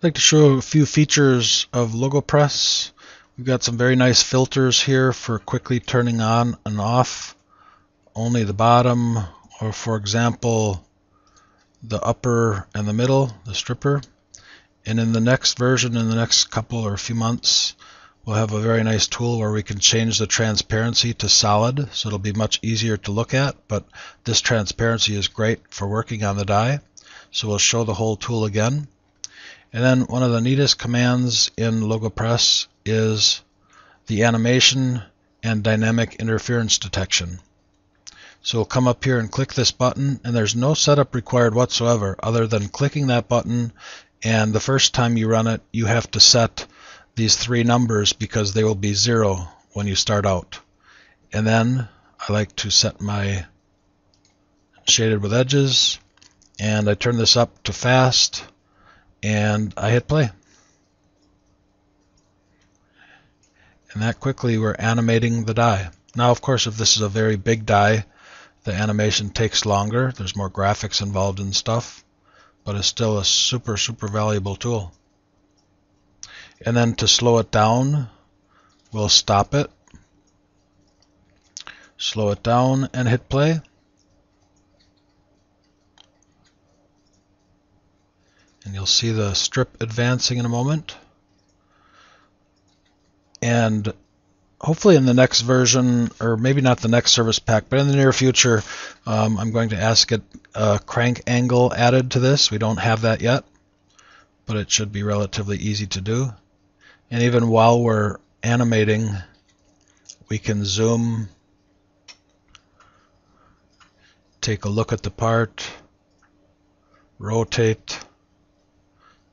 I'd like to show a few features of Logopress. We've got some very nice filters here for quickly turning on and off only the bottom, or for example the upper and the middle, the stripper. And in the next version, in the next couple or a few months, we'll have a very nice tool where we can change the transparency to solid, so it'll be much easier to look at, but this transparency is great for working on the die. So we'll show the whole tool again. And then one of the neatest commands in Logopress is the animation and dynamic interference detection. So we'll come up here and click this button, and there's no setup required whatsoever other than clicking that button, and the first time you run it you have to set these three numbers because they will be 0 when you start out. And then I like to set my shaded with edges, and I turn this up to fast, and I hit play. And that quickly we're animating the die. Now of course if this is a very big die, the animation takes longer, there's more graphics involved and stuff, but it's still a super valuable tool. And then to slow it down, we'll stop it, slow it down, and hit play. And you'll see the strip advancing in a moment. And hopefully in the next version, or maybe not the next service pack, but in the near future, I'm going to ask it a crank angle added to this. We don't have that yet, but it should be relatively easy to do. And even while we're animating, we can zoom, take a look at the part, rotate,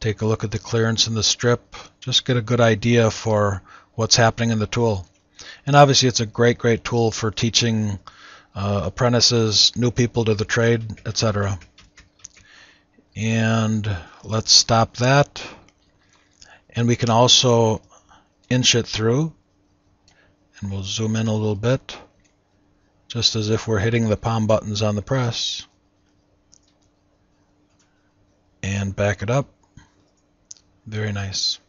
take a look at the clearance in the strip, just get a good idea for what's happening in the tool. And obviously it's a great tool for teaching apprentices, new people to the trade, etc. And let's stop that. And we can also inch it through, and we'll zoom in a little bit, just as if we're hitting the palm buttons on the press. And back it up. Very nice.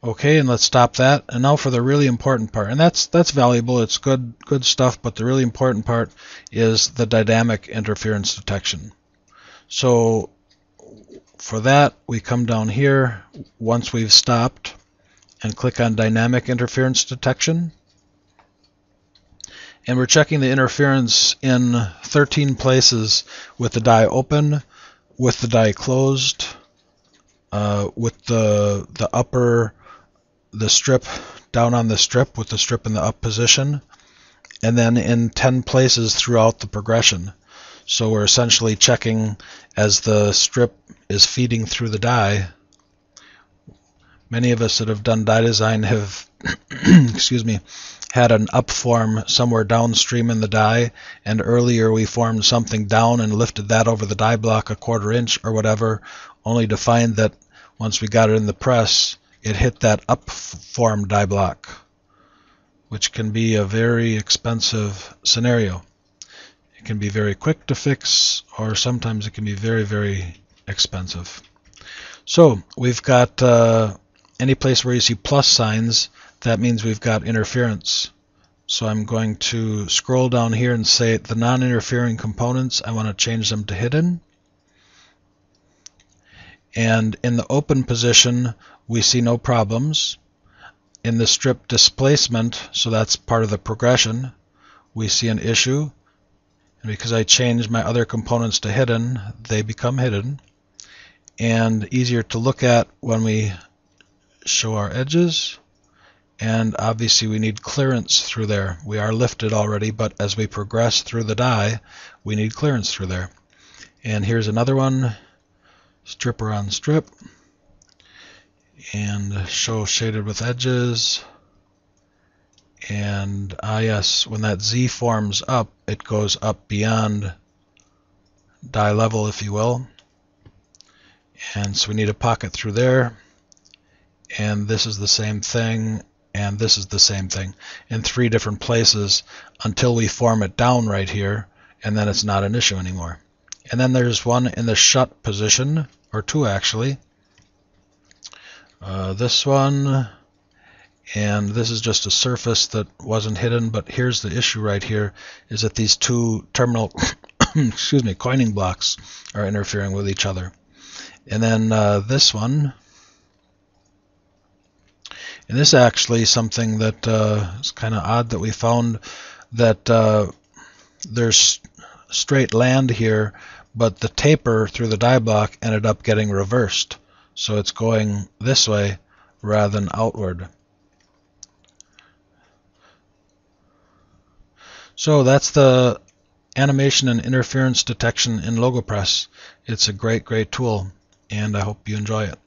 Okay, and let's stop that. And now for the really important part, and that's valuable. It's good stuff, but the really important part is the dynamic interference detection. So for that, we come down here once we've stopped and click on dynamic interference detection. And we're checking the interference in 13 places with the die open, with the die closed, with the upper, the strip, down on the strip with the strip in the up position, and then in 10 places throughout the progression. So we're essentially checking as the strip is feeding through the die. Many of us that have done die design have excuse me, had an up form somewhere downstream in the die, and earlier we formed something down and lifted that over the die block a 1/4 inch or whatever, only to find that once we got it in the press, it hit that up form die block, which can be a very expensive scenario. It can be very quick to fix, or sometimes it can be very expensive. So we've got any place where you see plus signs, that means we've got interference. So I'm going to scroll down here and say the non-interfering components, I want to change them to hidden. And in the open position, we see no problems. In the strip displacement, so that's part of the progression, we see an issue. And because I changed my other components to hidden, they become hidden. And easier to look at when we show our edges. And obviously we need clearance through there. We are lifted already, but as we progress through the die, we need clearance through there. And here's another one, stripper on strip, and show shaded with edges. And yes, when that Z forms up, it goes up beyond die level, if you will. And so we need a pocket through there. And this is the same thing, and this is the same thing in 3 different places until we form it down right here, and then it's not an issue anymore. And then there's one in the shut position, or 2 actually, this one, and this is just a surface that wasn't hidden, but here's the issue right here, is that these two terminal excuse me, coining blocks are interfering with each other. And then this one, and this is actually something that is kind of odd, that we found that there's straight land here, but the taper through the die block ended up getting reversed. So it's going this way rather than outward. So that's the animation and interference detection in Logopress. It's a great tool, and I hope you enjoy it.